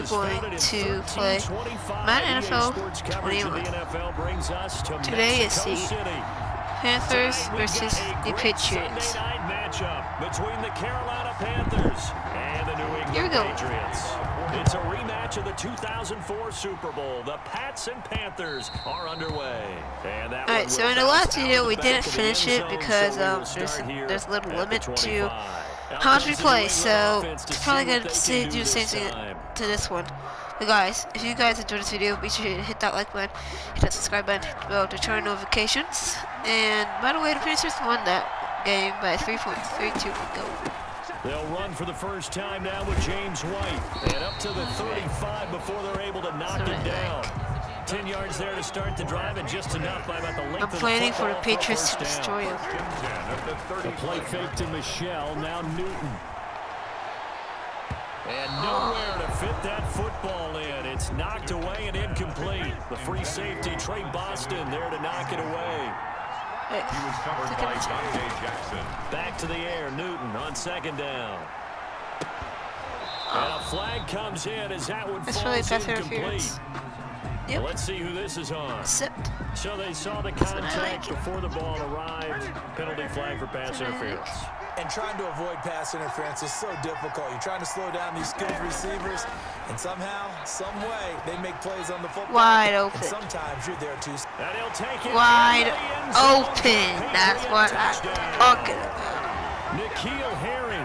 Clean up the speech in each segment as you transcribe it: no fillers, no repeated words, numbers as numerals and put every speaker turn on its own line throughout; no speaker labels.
are going to play Maden NFL 21. Today is the Panthers versus the Patriots.
Between the Carolina Panthers and the New England Patriots. It's a rematch of the 2004 Super Bowl. The Pats and Panthers are underway.
Alright, so in the last video we didn't finish it because there's a little limit to how much we play, so probably gonna do the same thing to this one. But guys, if you guys enjoyed this video, be sure to hit that like button, hit that subscribe button, hit the bell to turn notifications. And by the way, the Patriots won that game by 3 points, 3-2, go.
They'll run for the first time now with James White. And up to the 35 before they're able to knock it down. 10 yards there to start the drive and just enough by about the length of the football.
I'm planning for the Patriots to destroy him.
The play fake to Michelle, now Newton. And nowhere to fit that football in. It's knocked away and incomplete. The free safety, Trey Boston, there to knock it away.
He was covered by Dante Jackson.
Back to the air, Newton on second down. And a flag comes in as that one falls incomplete.
Yep.
Well, let's see who this is on. So they saw the contact before the ball arrived. Penalty flag for pass interference.
And trying to avoid pass interference is so difficult. You're trying to slow down these skilled receivers, and somehow, some way, they make plays on the football.
Wide open.
And sometimes you're there too.
And he'll take it
wide open. That's what I'm talking about.
N'Keal Harry,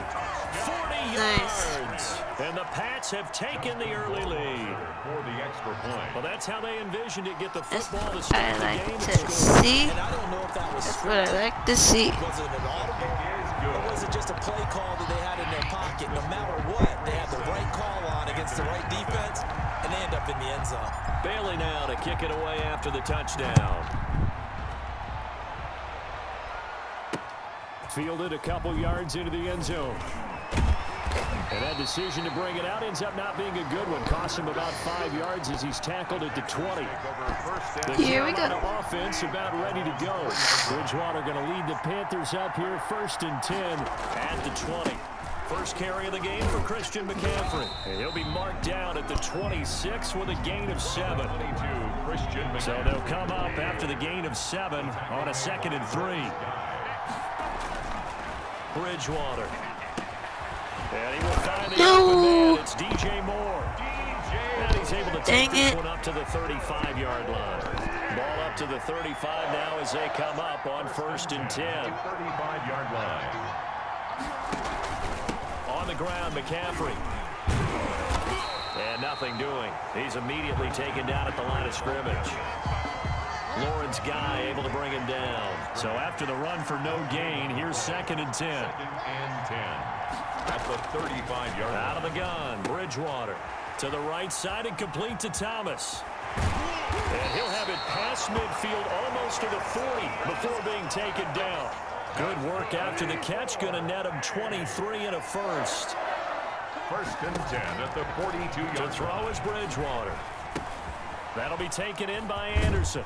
40 yards. And the Pats have taken the early lead.
For the extra point.
Well, that's how they envisioned it. Get the football to
I
start the
like
game.
to see.
And I don't know if that was
That's what I like to see.
Was it an audible? Or was it just a play call that they had in their pocket? No matter what, they had the right call on against the right defense, and they end up in the end zone.
Bailey now to kick it away after the touchdown. Fielded a couple yards into the end zone. And that decision to bring it out ends up not being a good one. Cost him about 5 yards as he's tackled at the 20.
Here we go.
The offense about ready to go. Bridgewater going to lead the Panthers up here, 1st and 10 at the 20. First carry of the game for Christian McCaffrey. And he'll be marked down at the 26 with a gain of 7. So they'll come up after the gain of 7 on a 2nd and 3. Bridgewater. And he will find the open man. It's DJ Moore. And he's able to take this one up to the 35-yard line. Ball up to the 35 now as they come up on 1st and 10.
35-yard line.
On the ground, McCaffrey. And nothing doing. He's immediately taken down at the line of scrimmage. Lawrence Guy able to bring him down. So after the run for no gain, here's 2nd and 10.
2nd and 10. At the 35-yard line.
Out of the gun, Bridgewater to the right side and complete to Thomas. And he'll have it past midfield almost to the 40 before being taken down. Good work after the catch, going to net him 23 and a first.
1st and 10 at the 42-yard line.
To throw is Bridgewater. That'll be taken in by Anderson.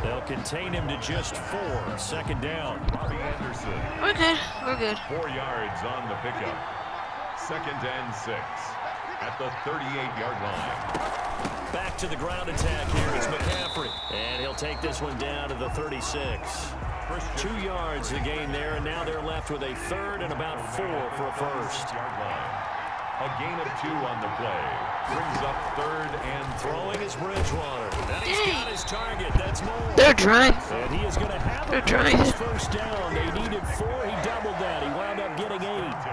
They'll contain him to just 4. 2nd down.
Robbie Anderson.
We're good. We're good.
4 yards on the pickup. 2nd and 6 at the 38-yard line.
Back to the ground attack here. It's McCaffrey. And he'll take this one down to the 36. 2 yards the gain there, and now they're left with a 3rd and about 4 for a first.
A gain of 2 on the play. Brings up 3rd and
throwing is Bridgewater. And he's got his target. That's Moore.
They're dry.
And he is going to have
his
first down. They needed 4. He doubled that. He wound up getting 8.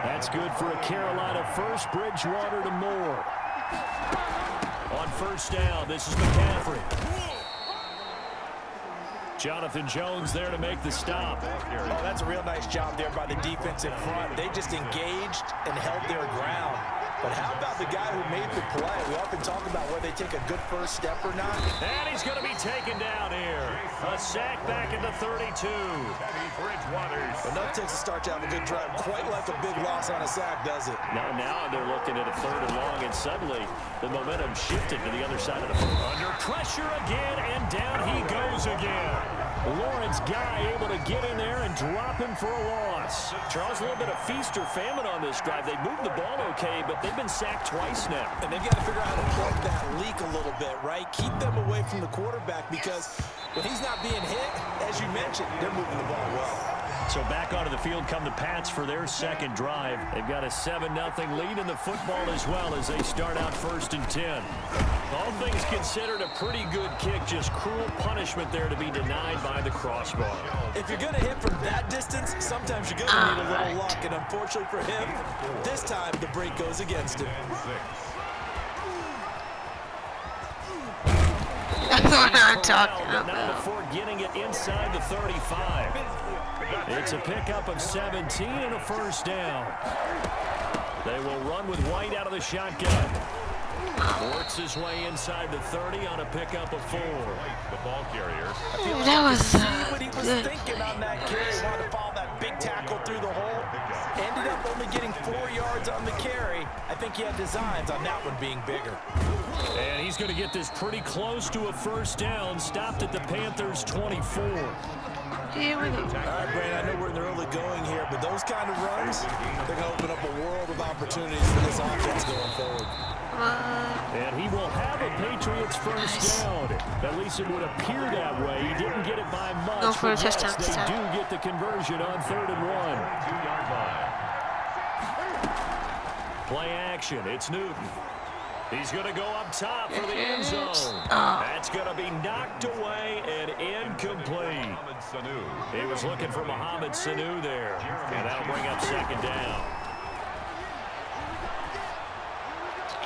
That's good for a Carolina first. Bridgewater to Moore. On 1st down, this is McCaffrey. Jonathan Jones there to make the stop.
Oh, that's a real nice job there by the defense in front. They just engaged and held their ground. But how about the guy who made the play? We often talk about whether they take a good first step or not.
And he's going to be taken down here. A sack back at the 32.
Enough takes a start to have a good drive. Quite like a big loss on a sack, does it?
Now they're looking at a 3rd and long, and suddenly the momentum shifted to the other side of the field. Under pressure again, and down he goes again. Lawrence Guy able to get in there and drop him for a loss. Patriots. Charles, a little bit of feast or famine on this drive. They moved the ball okay, but they've been sacked twice now.
And they've got to figure out how to plug that leak a little bit, right? Keep them away from the quarterback because when he's not being hit, as you mentioned, they're moving the ball well.
So back onto the field come the Pats for their second drive. They've got a 7-0 lead in the football as well as they start out 1st and 10. All things considered, a pretty good kick. Just cruel punishment there to be denied by the crossbar.
If you're going to hit from that distance, sometimes you're going to need a little luck. And unfortunately for him, this time the break goes against him.
That's what I'm talking
Now
about.
before getting it inside the 35. It's a pickup of 17 and a first down. They will run with White out of the shotgun. Works his way inside the 30 on a pickup of 4.
The ball carrier.
That was
See what he was
good.
thinking on that carry. Wanted to follow that big tackle through the hole. Ended up only getting 4 yards on the carry. I think he had designs on that one being bigger.
And he's going to get this pretty close to a first down. Stopped at the Panthers' 24.
Here we go.
All right, Brandon, I know we're in the early going here, but those kind of runs, they're going to open up a world of opportunities for this offense going forward.
And he will have a Patriots first down. At least it would appear that way. He didn't get it by much.
Go for a
but yes,
touchdown.
they do get the conversion on 3rd and 1.
2-yard line.
Play action. It's Newton. He's going to go up top for the end zone.
Oh.
That's going to be knocked away and incomplete. He was looking for Mohamed Sanu there. And that'll bring up 2nd down.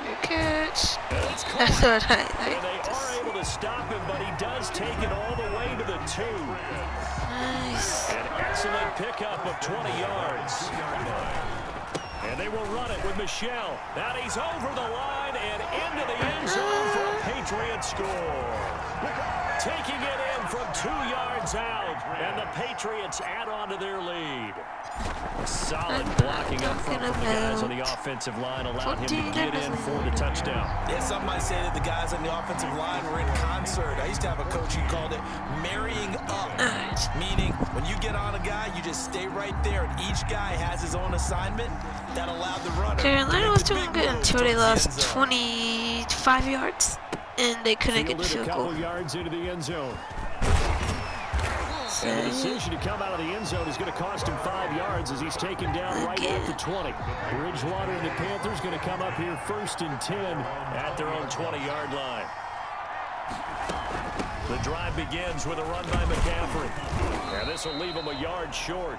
Good catch.
That's
That's what I
and they are able to stop him, but he does take it all the way to the 2.
Nice.
An excellent pickup of 20 yards. And they will run it with Michelle. Now he's over the line and into the end zone for a Patriot score. Taking it in from 2 yards out, and the Patriots add on to their lead. Solid blocking up front from the guys on the offensive line allowed him to get in for the touchdown.
Yeah, some might say that the guys on the offensive line were in concert. I used to have a coach who called it marrying up, meaning when you get on a guy, you just stay right there, and each guy has his own assignment that allowed the runner.
Carolina was doing good until they lost 25 yards, and they couldn't get the
Fielded a
field goal.
couple yards into the end zone. And the decision to come out of the end zone is going to cost him 5 yards as he's taken down right at the 20. Bridgewater and the Panthers going to come up here 1st and 10 at their own 20-yard line. The drive begins with a run by McCaffrey. And this will leave him a yard short.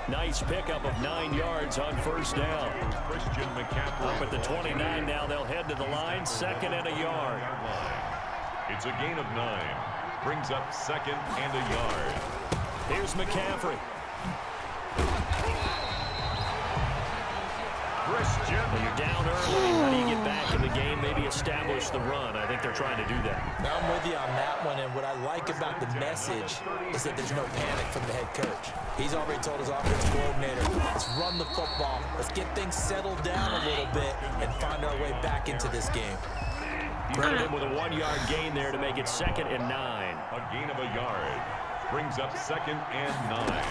Nice pickup of 9 yards on first down.
Christian McCaffrey.
Up at the 29 now, they'll head to the line, 2nd and a yard.
It's a gain of 9. Brings up 2nd and a yard.
Here's McCaffrey.
Christian.
When you're down early, how do you get back in the game? Maybe establish the run. I think they're trying to do that.
Now I'm with you on that one, and what I like about the message is that there's no panic from the head coach. He's already told his offensive coordinator, let's run the football, let's get things settled down a little bit, and find our way back into this game.
Brennan with a 1-yard gain there to make it 2nd and 9.
A gain of a yard. Brings up 2nd and 9.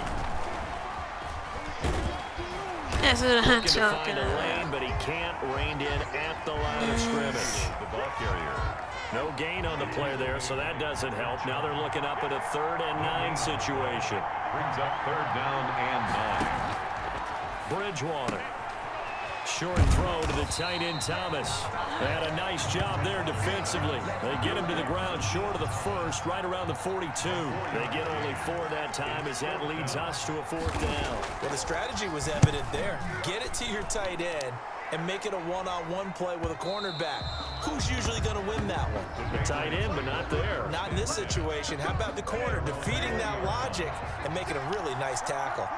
That's what I'm
Looking to
talking
find a
about.
lane, but he can't rein in at the line of scrimmage.
The ball carrier.
No gain on the play there, so that doesn't help. Now they're looking up at a 3rd and 9 situation.
Brings up 3rd down and 9.
Bridgewater. Short throw to the tight end Thomas. They had a nice job there defensively. They get him to the ground short of the 1st, right around the 42. They get only 4 that time as that leads us to a 4th down.
Well, the strategy was evident there. Get it to your tight end and make it a one-on-one play with a cornerback. Who's usually going to win that one?
The tight end, but not there.
Not in this situation. How about the corner defeating that logic and making a really nice tackle?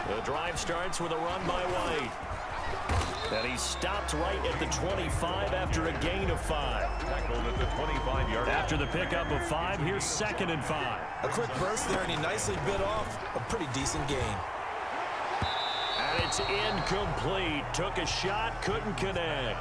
The drive starts with a run by White. And he stopped right at the 25 after a gain of 5.
Tackled at the 25-yard line.
After the pickup of 5, here's 2nd and 5.
A quick burst there, and he nicely bit off a pretty decent gain.
And it's incomplete. Took a shot, couldn't connect.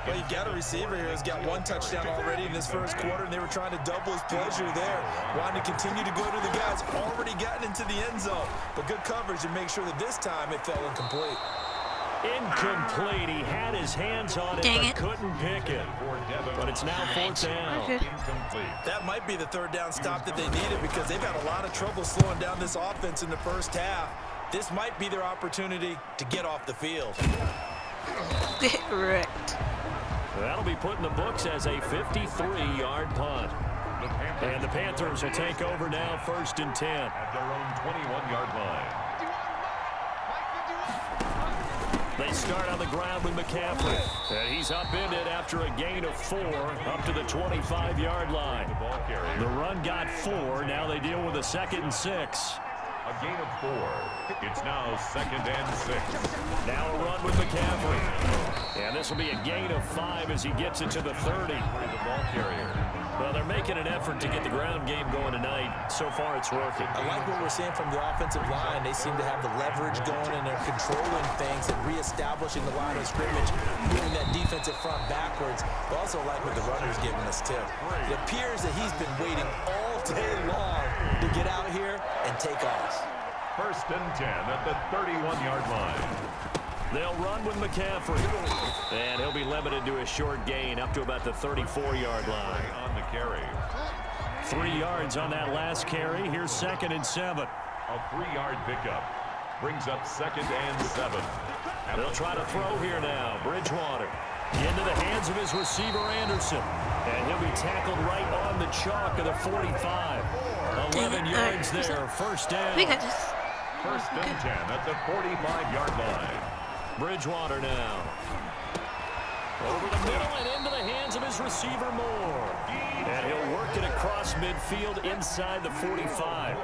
Well, you've got a receiver here who's got 1 touchdown already in this first quarter, and they were trying to double his pleasure there, wanting to continue to go to the guys already gotten into the end zone. But good coverage to make sure that this time it fell incomplete.
Incomplete. He had his hands on it, but couldn't pick it. But it's now 4th down.
Okay.
That might be the 3rd down stop that they needed because they've had a lot of trouble slowing down this offense in the first half. This might be their opportunity to get off the field.
Correct.
That'll be put in the books as a 53-yard punt. And the Panthers will take over now, 1st and 10.
At their own 21-yard line.
They start on the ground with McCaffrey. And he's upended after a gain of 4 up to the 25-yard line. The run got 4. Now they deal with a 2nd and 6.
A gain of 4. It's now 2nd and 6.
Now a run with McCaffrey. And this will be a gain of 5 as he gets it to the 30.
The ball carrier.
Well, they're making an effort to get the ground game going tonight. So far, it's working.
I like what we're seeing from the offensive line. They seem to have the leverage going, and they're controlling things and reestablishing the line of scrimmage, moving that defensive front backwards. But also like what the runner's giving us, too. It appears that he's been waiting all day long to get out here and take off.
1st and 10 at the 31-yard line.
They'll run with McCaffrey. And he'll be limited to a short gain up to about the 34-yard line.
On the carry.
3 yards on that last carry. Here's 2nd and 7.
A 3-yard pickup. Brings up 2nd and 7.
They'll try to throw here now. Bridgewater into the hands of his receiver, Anderson. And he'll be tackled right on the chalk of the 45. 11 yards there. 1st down.
1st and 10 at the 45-yard line.
Bridgewater now. Over the middle and into the hands of his receiver, Moore. And he'll work it across midfield inside the 45.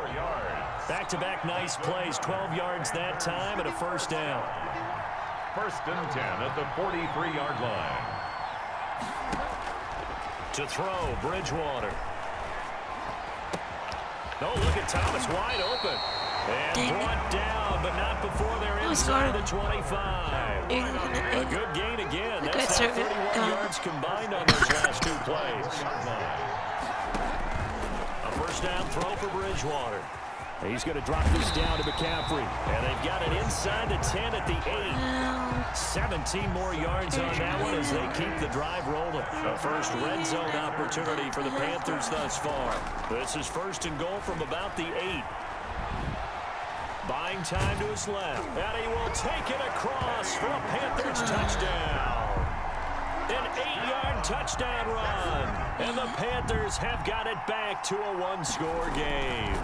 Back-to-back nice plays. 12 yards that time and a 1st down.
1st and 10 at the 43-yard line.
To throw, Bridgewater. Oh, look at Thomas wide open. And brought down, but not before they're inside the 25. A good gain again. That's now 31 yards combined on those last 2 plays. A 1st down throw for Bridgewater. He's going to drop this down to McCaffrey. And they've got it inside the 10 at the 8. 17 more yards on that one as they keep the drive rolling. A first red zone opportunity for the Panthers thus far. This is 1st and goal from about the 8. Buying time to his left. And he will take it across for a Panthers touchdown. An 8-yard touchdown run. And the Panthers have got it back to a 1-score game.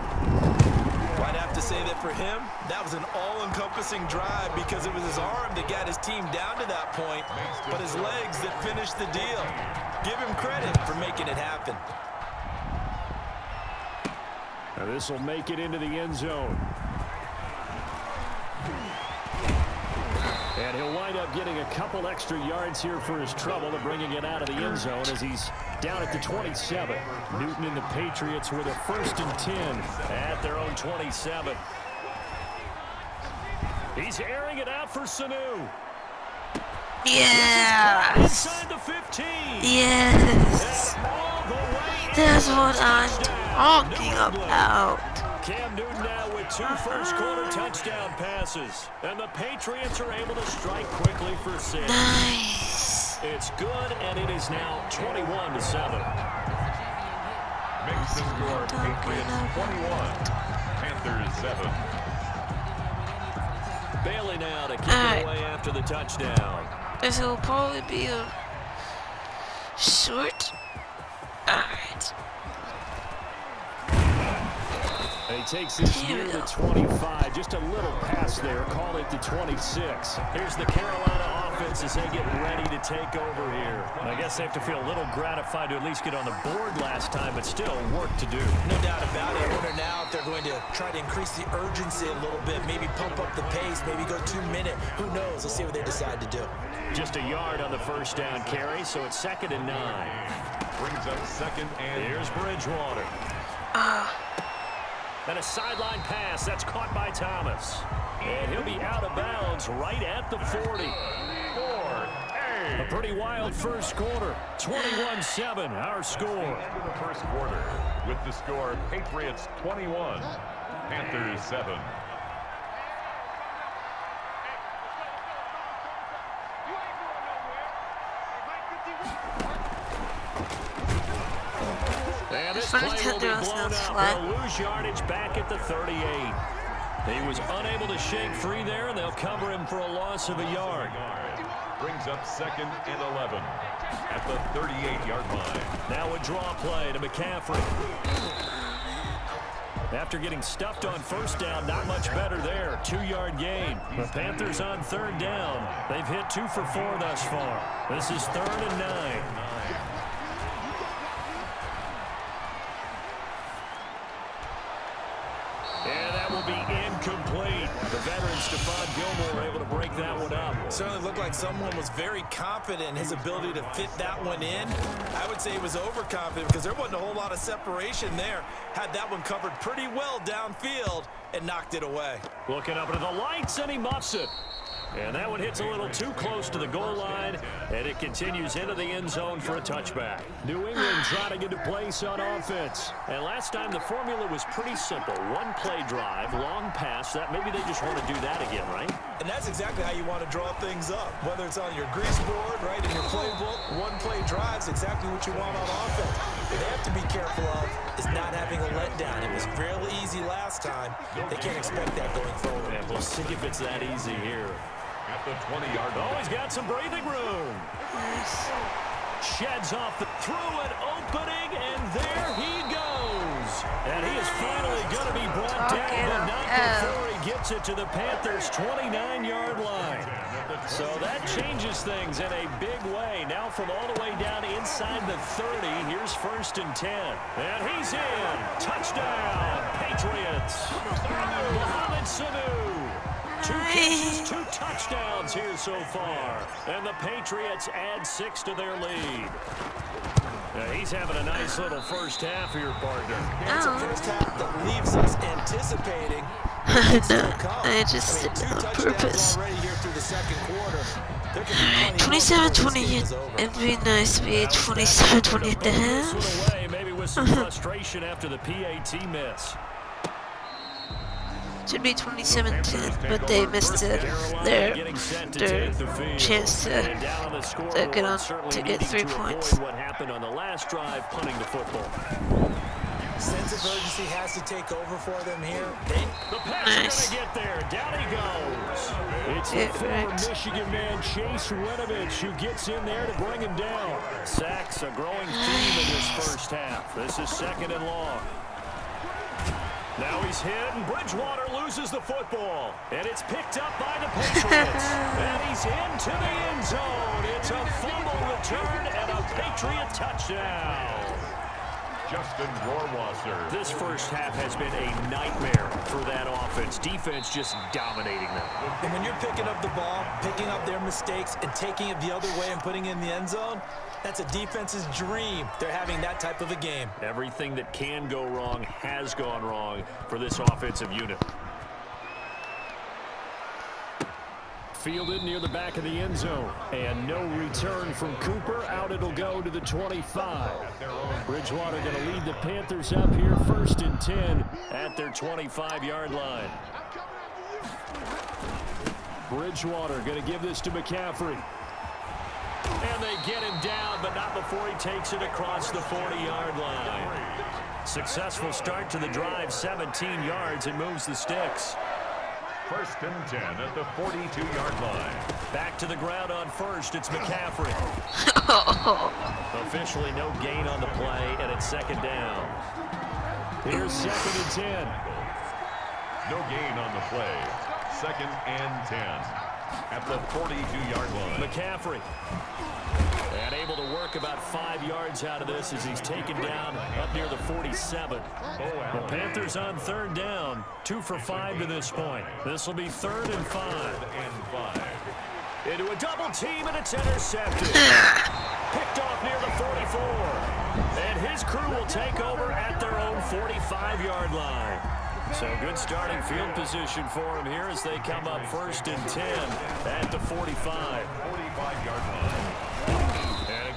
I'd have to say that for him, that was an all-encompassing drive because it was his arm that got his team down to that point, but his legs that finished the deal. Give him credit for making it happen.
Now this will make it into the end zone. And he'll wind up getting a couple extra yards here for his trouble of bringing it out of the end zone as he's down at the 27. Newton and the Patriots with a 1st and 10 at their own 27. He's airing it out for Sanu.
Yeah.
Inside the 15.
Yes. That's what I'm talking about.
Cam Newton now with 2 first-quarter touchdown passes. And the Patriots are able to strike quickly for 6.
Nice.
It's good, and it is now 21-7.
Makes the score Patriots 21, Panthers 7.
Bailey now to kick it away after the touchdown.
This will probably be a short. Alright.
He takes this near the 25. Just a little pass there. Call it the 26. Here's the Carolina offense as they get ready to take over here. I guess they have to feel a little gratified to at least get on the board last time, but still work to do.
No doubt about it. I wonder now if they're going to try to increase the urgency a little bit, maybe pump up the pace, maybe go 2-minute. Who knows? Let's see what they decide to do.
Just a yard on the 1st down carry, so it's 2nd and 9.
Brings up 2nd and...
Here's Bridgewater. And a sideline pass that's caught by Thomas. And he'll be out of bounds right at the 40.
4, 8.
A pretty wild first quarter. 21-7, our score.
End of the first quarter with the score Patriots 21, Panthers 7.
And this play will be blown up. They'll lose yardage back at the 38. He was unable to shake free there, and they'll cover him for a loss of a yard.
Brings up 2nd and 11 at the 38-yard line.
Now a draw play to McCaffrey. After getting stuffed on first down, not much better there. 2-yard gain. The Panthers on 3rd down. They've hit 2 for 4 thus far. This is 3rd and 9. And that will be incomplete. The veteran Stephon Gilmore able to break that one up.
Certainly looked like someone was very confident in his ability to fit that one in. I would say he was overconfident because there wasn't a whole lot of separation there. Had that one covered pretty well downfield and knocked it away.
Looking up into the lights, and he muffs it. And that one hits a little too close to the goal line, and it continues into the end zone for a touchback. New England trying to get to place on offense. And last time the formula was pretty simple. 1-play drive, long pass. That maybe they just want to do that again, right?
And that's exactly how you want to draw things up. Whether it's on your grease board, right, in your playbook, 1-play drive is exactly what you want on offense. What they have to be careful of is not having a letdown. It was fairly easy last time. They can't expect that going forward.
Yeah, we'll see if it's that easy here.
At the 20-yard line.
Oh, he's got some breathing room. Sheds off the through an opening, and there he goes. And he is finally going to be brought down, but not before he gets it to the Panthers' 29-yard line. So that changes things in a big way. Now from all the way down inside the 30, here's 1st and 10. And he's in. Touchdown, Patriots. Mohamed Sanu. 2 catches, 2 touchdowns here so far. And the Patriots add 6 to their lead. He's having a nice little first half here, partner.
It's a first half that leaves us anticipating.
I just did it on purpose. 27-20, it'd be nice to be 27-20 at the half.
Maybe with some frustration after the PAT miss.
Should be 27-10, but they missed their chance to get 3 points.
What happened on the last drive, punting the football.
Sense of urgency has to take over for them here.
The pass is going to get there. Down he goes. It's the former Michigan man, Chase Winovich, who gets in there to bring him down. Sacks a growing theme in this first half. This is 2nd and long. Now he's hit, and Bridgewater loses the football. And it's picked up by the Patriots. And he's into the end zone. It's a fumble return and a Patriot touchdown.
Justin Rohrwasser.
This first half has been a nightmare for that offense. Defense just dominating them.
And when you're picking up the ball, picking up their mistakes, and taking it the other way and putting it in the end zone, that's a defense's dream. They're having that type of a game.
Everything that can go wrong has gone wrong for this offensive unit. Fielded near the back of the end zone. And no return from Cooper. Out it'll go to the 25. Bridgewater going to lead the Panthers up here 1st and 10 at their 25-yard line. Bridgewater going to give this to McCaffrey. And they get him down, but not before he takes it across the 40-yard line. Successful start to the drive, 17 yards, and moves the sticks.
1st and 10 at the 42-yard line.
Back to the ground on first, it's McCaffrey. Officially no gain on the play, and it's 2nd down. Here's 2nd and 10.
No gain on the play. 2nd and 10 at the 42-yard line.
McCaffrey. And able to work about 5 yards out of this as he's taken down up near the 47. The Panthers on 3rd down, 2 for 5 to this point. This will be 3rd and 5. Into a double team, and it's intercepted. Picked off near the 44. And his crew will take over at their own 45-yard line. So good starting field position for him here as they come up 1st and 10 at the 45.
45-yard line.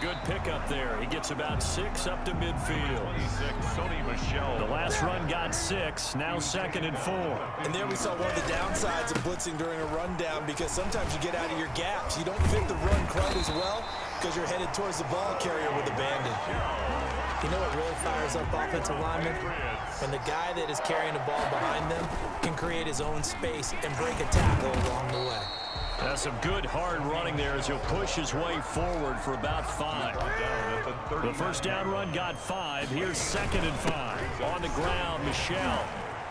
good pickup there. He gets about 6 up to midfield.
26, Sonny Michel.
The last run got 6, now 2nd and 4.
And there we saw one of the downsides of blitzing during a rundown, because sometimes you get out of your gaps. You don't fit the run quite as well because you're headed towards the ball carrier with abandon. You know what really fires up offensive linemen? When the guy that is carrying the ball behind them can create his own space and break a tackle along the way.
That's some good hard running there as he'll push his way forward for about 5. The first down run got 5. Here's 2nd and 5. On the ground, Michel.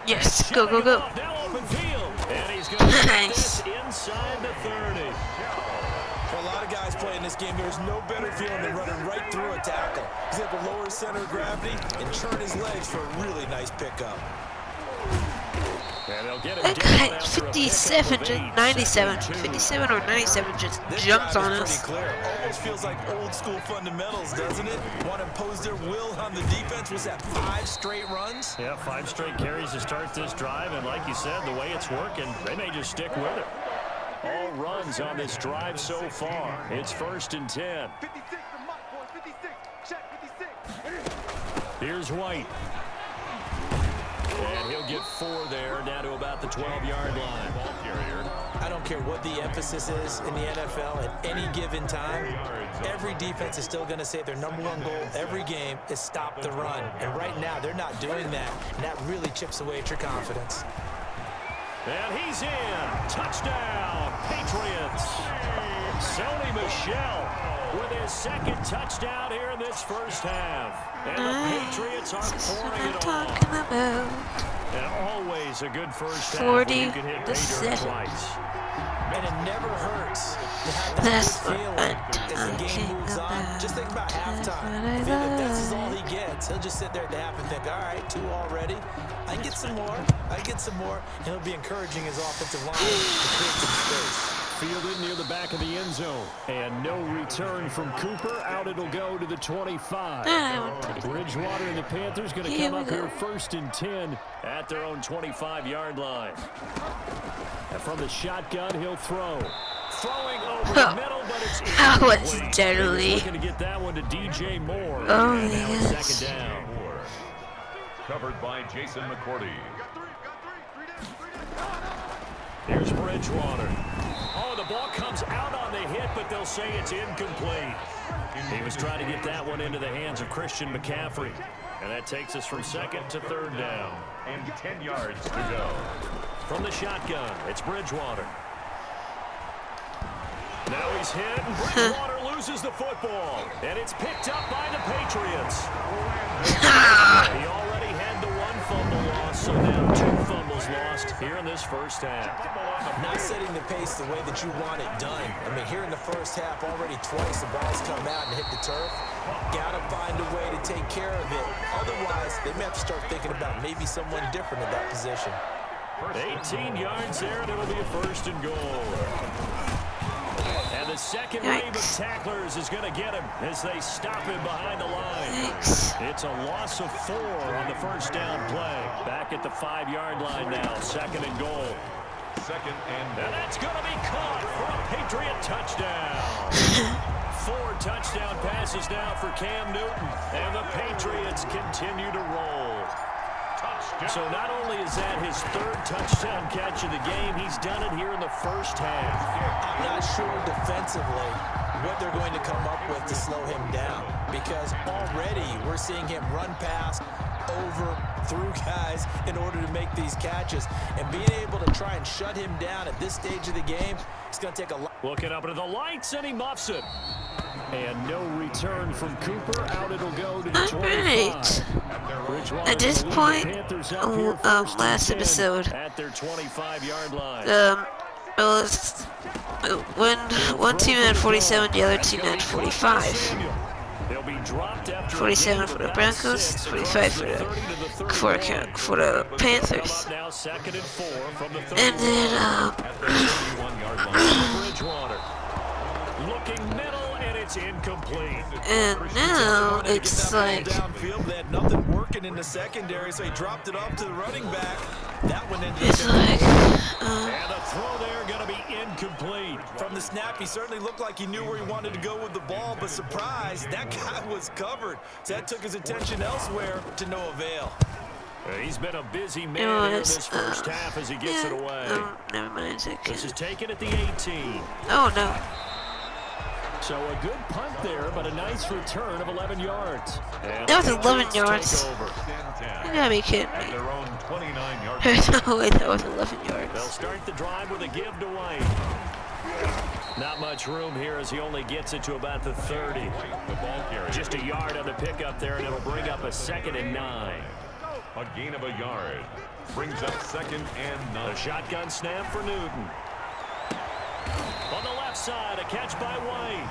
Yes, go, go, go.
Now open field. And he's going to get this inside the 30.
For a lot of guys playing this game, there's no better feeling than running right through a tackle. He's able to lower his center of gravity and turn his legs for a really nice pickup.
And they'll get him
That
down
guy,
after a
57,
pickup of 8,
97,
2nd and 2.
57 or 97 just
This
jumped
drive
on
is
us.
pretty clear. Almost feels like old school fundamentals, doesn't it? Want to impose their will on the defense. Was that 5 straight runs?
Yeah, 5 straight carries to start this drive, and like you said, the way it's working, they may just stick with it. All runs on this drive so far. It's 1st and 10.
56, the mark, boys. 56. Check 56.
Here's White. And he'll get 4 there, down to about the 12-yard line.
Ball carrier.
I don't care what the emphasis is in the NFL at any given time. Every defense is still going to say their number 1 goal every game is stop the run. And right now, they're not doing that. And that really chips away at your confidence.
And he's in. Touchdown, Patriots. Sonny Michel with his 2nd touchdown here in this first half. And the Patriots are
That's what
pouring
I'm
it
talking
on.
about.
And always a good first half
40
when you can hit
to
pay dirt
7.
twice.
And it never hurts to have that
That's
good
what
feeling
I'm
as the game
talking
moves on.
about.
Just think about
That's
halftime.
what I
If this is
love.
all he gets, he'll just sit there at the half and think, all right, 2 already. I can get some more. I can get some more. And he'll be encouraging his offensive line to create some space.
Fielded near the back of the end zone. And no return from Cooper. Out it'll go to the 25. Bridgewater and the Panthers going to
Here
come
we
up
go.
here 1st and 10 at their own 25-yard line. And from the shotgun, he'll throw. Throwing over the middle, but it's
That was
incomplete.
deadly.
He was looking to get that one to DJ Moore.
Oh,
and now it's
yes.
2nd down.
Covered by Jason McCourty.
Here's Bridgewater. Oh, the ball comes out on the hit, but they'll say it's incomplete. He was trying to get that one into the hands of Christian McCaffrey. And that takes us from 2nd to 3rd down.
And 10 yards to go.
From the shotgun, it's Bridgewater. Now he's hit, and Bridgewater loses the football. And it's picked up by the Patriots. He already had the 1 fumble loss, so now 2 fumbles lost here in this first half.
Not setting the pace the way that you want it done. I mean, here in the first half, already twice the ball's come out and hit the turf. Got to find a way to take care of it. Otherwise, they may have to start thinking about maybe someone different at that position.
18 yards there, and it'll be a 1st and goal. And the second wave of tacklers is going to get him as they stop him behind the line. It's a loss of 4 on the first down play. Back at the 5-yard line now, 2nd and goal.
2nd and
And that's going to be caught for a Patriot touchdown. 4 touchdown passes now for Cam Newton, and the Patriots continue to roll. So not only is that his 3rd touchdown catch of the game, he's done it here in the first half.
I'm not sure defensively what they're going to come up with to slow him down, because already we're seeing him run past, over, through guys in order to make these catches. And being able to try and shut him down at this stage of the game, it's going to take a lot.
Looking up into the lights, and he muffs it. And no return from Cooper. Out it'll go to the 25.
At this point, last episode,
at their 25-yard line.
it was one team had 47, the other team had 45.
They'll be dropped after
47 for the Broncos, 45 for the Panthers.
Now 2nd and 4 from the 31.
And then
Bridgewater looking middle, and it's incomplete.
and now it's like
Downfield, they had nothing working in the secondary, so he dropped it off to the running back. That one ended up
It's
in
like,
And the throw there going to be incomplete.
From the snap, he certainly looked like he knew where he wanted to go with the ball, but surprise, that guy was covered. So that took his attention elsewhere to no avail.
He's been a busy man here in this first half as he gets it away.
never mind. It's okay.
This is taken at the 18.
Oh no.
So a good punt there, but a nice return of 11 yards. And
That was
the
11
Patriots
yards.
take over.
You gotta be kidding
At
me.
their own 29-yard
There's no way that was 11
They'll
yards.
start the drive with a give to White. Not much room here as he only gets it to about the 30.
the ball carrier.
Just a yard on the pickup there, and it'll bring up a 2nd and 9.
A gain of a yard. Brings up 2nd and 9.
A shotgun snap for Newton. On the left side, a catch by White.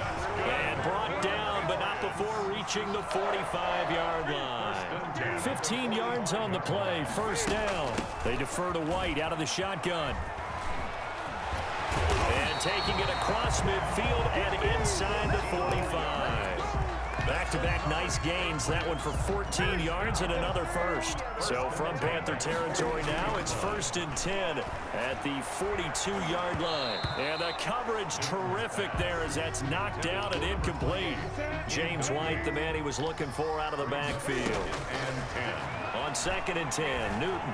And brought down, but not before reaching the 45-yard line. 15 yards on the play, first down. They defer to White out of the shotgun. And taking it across midfield and inside the 45. Back-to-back nice gains. That one for 14 yards and another first. So from Panther territory now, it's 1st and 10 at the 42-yard line. And the coverage terrific there as that's knocked down and incomplete. James White, the man he was looking for out of the backfield. On 2nd and 10, Newton.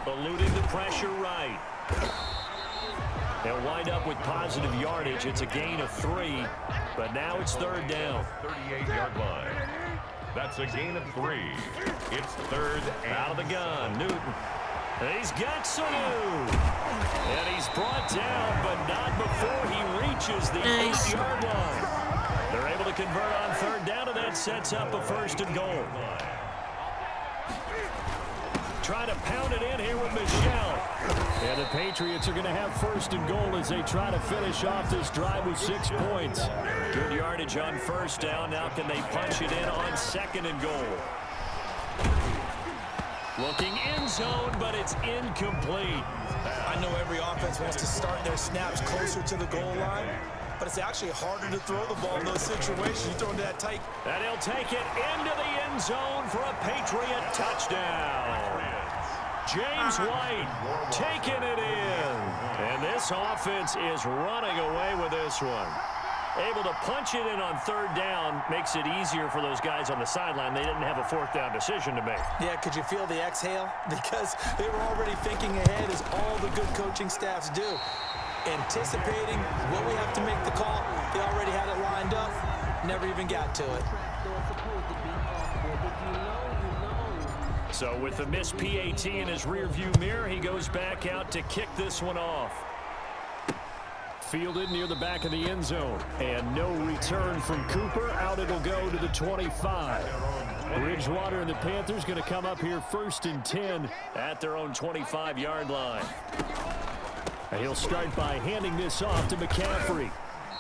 Eluding the pressure right. They'll wind up with positive yardage. It's a gain of 3, but now it's 3rd down.
38-yard line. That's a gain of 3. It's 3rd and
Out of the gun, Newton. And he's got Sanu. And he's brought down, but not before he reaches the 8-yard line. They're able to convert on 3rd down, and that sets up a 1st and goal. Trying to pound it in here with Michelle. And the Patriots are going to have 1st and goal as they try to finish off this drive with 6 points. Good yardage on 1st down. Now can they punch it in on 2nd and goal? Looking end zone, but it's incomplete.
I know every offense wants to start their snaps closer to the goal line, but it's actually harder to throw the ball in those situations. You throw into that tight.
And he'll take it into the end zone for a Patriot touchdown. James White taking it in. And this offense is running away with this one. Able to punch it in on 3rd down makes it easier for those guys on the sideline. They didn't have a 4th down decision to make.
Yeah, could you feel the exhale? Because they were already thinking ahead, as all the good coaching staffs do. Anticipating, will we have to make the call? They already had it lined up, never even got to it.
So with the missed PAT in his rearview mirror, he goes back out to kick this one off. Fielded near the back of the end zone. And no return from Cooper. Out it'll go to the 25. Bridgewater and the Panthers going to come up here 1st and 10 at their own 25-yard line. And he'll start by handing this off to McCaffrey.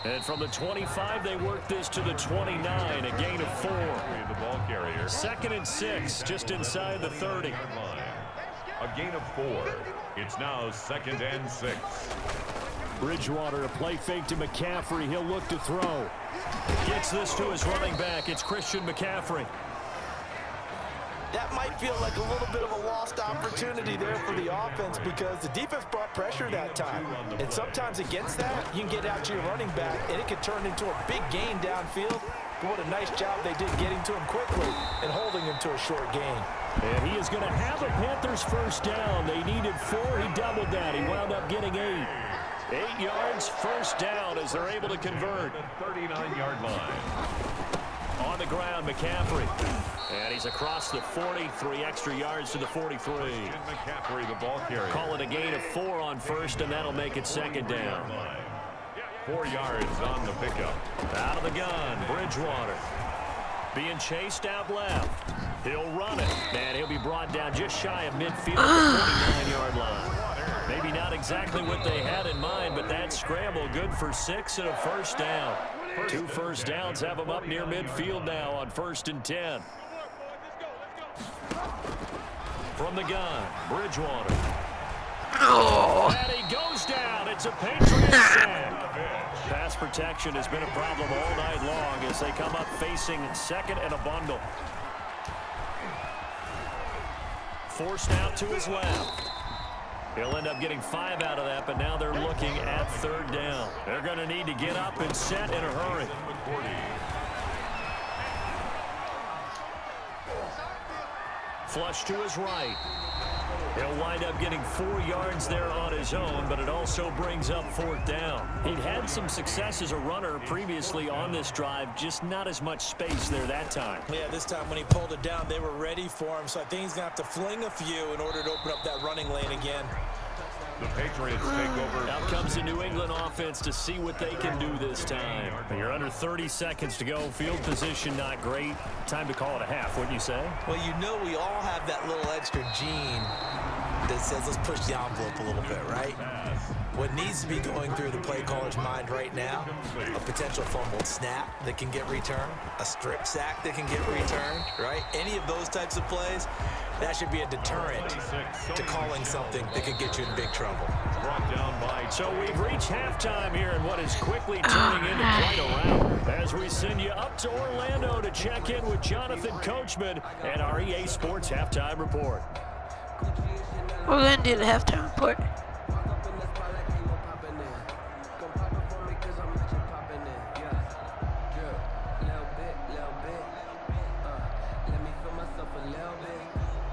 And from the 25, they work this to the 29, a gain of 4.
the ball carrier.
2nd and 6, just inside the 30.
A gain of 4. It's now 2nd and 6.
Bridgewater, a play fake to McCaffrey. He'll look to throw. Gets this to his running back. It's Christian McCaffrey.
That might feel like a little bit of a lost opportunity there for the offense, because the defense brought pressure that time. And sometimes against that, you can get out to your running back, and it could turn into a big gain downfield. But what a nice job they did getting to him quickly and holding him to a short gain.
And he is going to have a Panthers 1st down. They needed 4. He doubled that. He wound up getting 8. 8 yards, 1st down as they're able to convert.
39-yard line.
On the ground, McCaffrey. And he's across the 40, 3 extra yards to the 43.
McCaffrey, the ball carrier.
Call it a gain of 4 on 1st, and that'll make it 2nd down.
4 yards on the pickup.
Out of the gun, Bridgewater. Being chased out left. He'll run it. And he'll be brought down just shy of midfield at the 49-yard line. Maybe not exactly what they had in mind, but that scramble good for 6 and a 1st down. 2 1st downs have them up near midfield now on 1st and 10. From the gun, Bridgewater.
Oh.
And he goes down. It's a Patriot sack. Pass protection has been a problem all night long as they come up facing 2nd and a bundle. forced out to his left. He'll end up getting 5 out of that, but now they're looking at 3rd down. They're going to need to get up and set in a hurry. Flush to his right. He'll wind up getting 4 yards there on his own, but it also brings up 4th down. He'd had some success as a runner previously on this drive, just not as much space there that time.
Yeah, this time when he pulled it down, they were ready for him, so I think he's going to have to fling a few in order to open up that running lane again.
The Patriots take over.
Out comes the New England offense to see what they can do this time. You're under 30 seconds to go. Field position not great. Time to call it a half, wouldn't you say?
Well, you know we all have that little extra gene that says let's push the envelope a little bit, right? What needs to be going through the play caller's mind right now, a potential fumbled snap that can get returned, a strip sack that can get returned, right? Any of those types of plays, that should be a deterrent to calling something that could get you in big trouble.
So we've reached halftime here in what is quickly turning into quite a round. As we send you up to Orlando to check in with Jonathan Coachman and our EA Sports Halftime Report.
We're going to do the halftime report.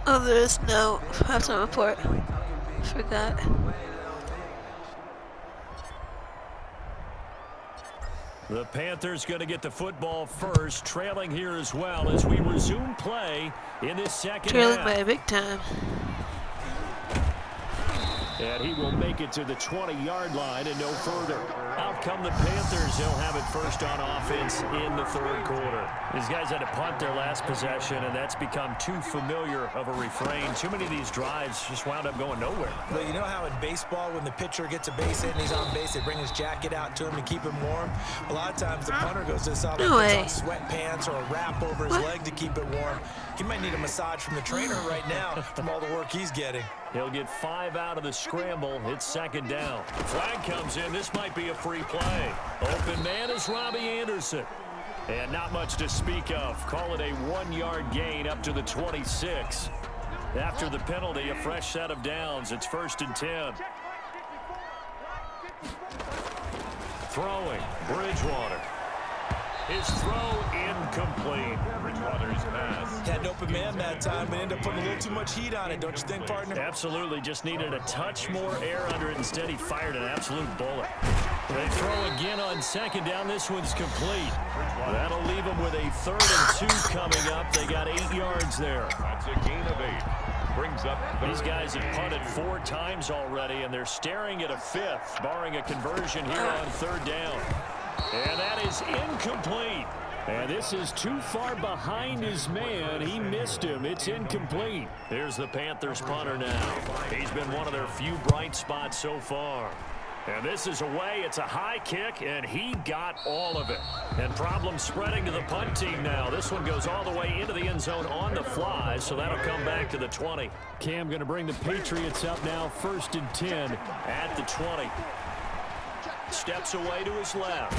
Oh, there is no halftime report. Forgot.
The Panthers going to get the football first, trailing here as well as we resume play in this second
Trailing
half.
by a big time.
And he will make it to the 20-yard line and no further. Out come the Panthers. They'll have it first on offense in the 3rd quarter. These guys had to punt their last possession, and that's become too familiar of a refrain. Too many of these drives just wound up going nowhere.
Well, you know how in baseball, when the pitcher gets a base hit and he's on base, they bring his jacket out to him to keep him warm? A lot of times the punter goes to the sideline, puts on sweatpants or a wrap over his leg to keep it warm. He might need a massage from the trainer right now from all the work he's getting.
He'll get 5 out of the scramble. It's 2nd down. Flag comes in. This might be a free play. Open man is Robbie Anderson. And not much to speak of. Call it a 1-yard gain up to the 26. After the penalty, a fresh set of downs. It's 1st and 10. Throwing. Bridgewater. His throw incomplete. Bridgewater's pass.
Had an open man that time, but ended up putting a little too much heat on it, don't you think, partner?
Absolutely. Just needed a touch more air under it. Instead, he fired an absolute bullet. They throw again on 2nd down. This one's complete. That'll leave them with a 3rd and 2 coming up. They got 8 yards there.
That's a gain of 8. Brings up
these guys have punted 4 times already, and they're staring at a 5th, barring a conversion here on 3rd down. And that is incomplete. And this is too far behind his man. He missed him. It's incomplete. Here's the Panthers punter now. He's been one of their few bright spots so far. And this is away. It's a high kick, and he got all of it. And problems spreading to the punt team now. This one goes all the way into the end zone on the fly, so that'll come back to the 20. Cam going to bring the Patriots up now, 1st and 10 at the 20. Steps away to his left.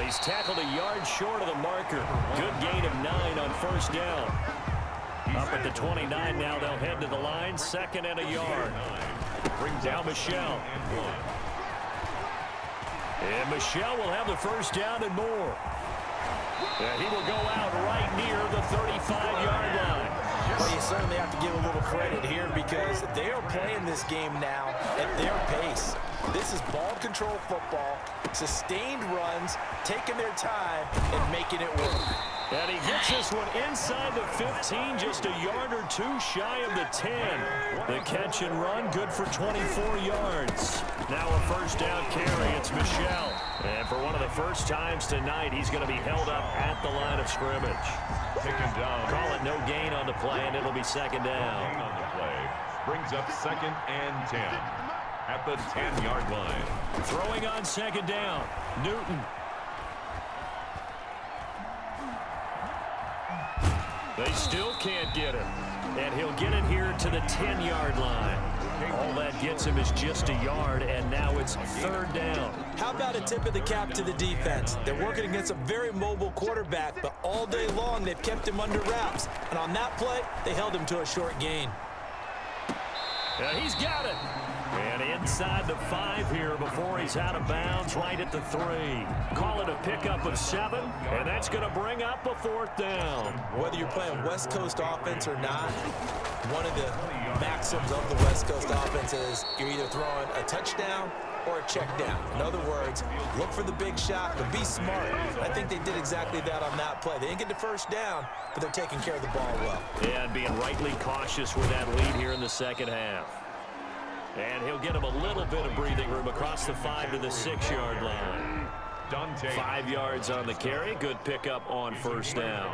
He's tackled a yard short of the marker. Good gain of 9 on 1st down. Up at the 29 now. They'll head to the line. 2nd and a yard. Brings down Michelle. And Michelle will have the 1st down and more. And he will go out right near the 35-yard line.
Well, you certainly have to give a little credit here because they are playing this game now at their pace. This is ball control football, sustained runs, taking their time, and making it work.
And he gets this one inside the 15, just a yard or 2 shy of the 10. The catch and run, good for 24 yards. Now a 1st down carry, it's Michelle. And for one of the first times tonight, he's going to be held up at the line of scrimmage.
Taken down.
Call it no gain on the play, and it'll be 2nd down.
Gain on the play. Brings up 2nd and 10 at the 10-yard line.
Throwing on 2nd down, Newton. They still can't get him. And he'll get it here to the 10-yard line. All that gets him is just a yard, and now it's 3rd down.
How about a tip of the cap to the defense? They're working against a very mobile quarterback, but all day long they've kept him under wraps. And on that play, they held him to a short gain.
He's got it. And inside the 5 here before he's out of bounds, right at the 3. Call it a pickup of 7, and that's going to bring up a 4th down.
Whether you're playing West Coast offense or not, one of the maxims of the West Coast offense is you're either throwing a touchdown or a check down. In other words, look for the big shot, but be smart. I think they did exactly that on that play. They didn't get the first down, but they're taking care of the ball well.
Yeah, and being rightly cautious with that lead here in the second half. And he'll get him a little bit of breathing room across the 5 to the 6-yard line. 5 yards on the carry. Good pickup on first down.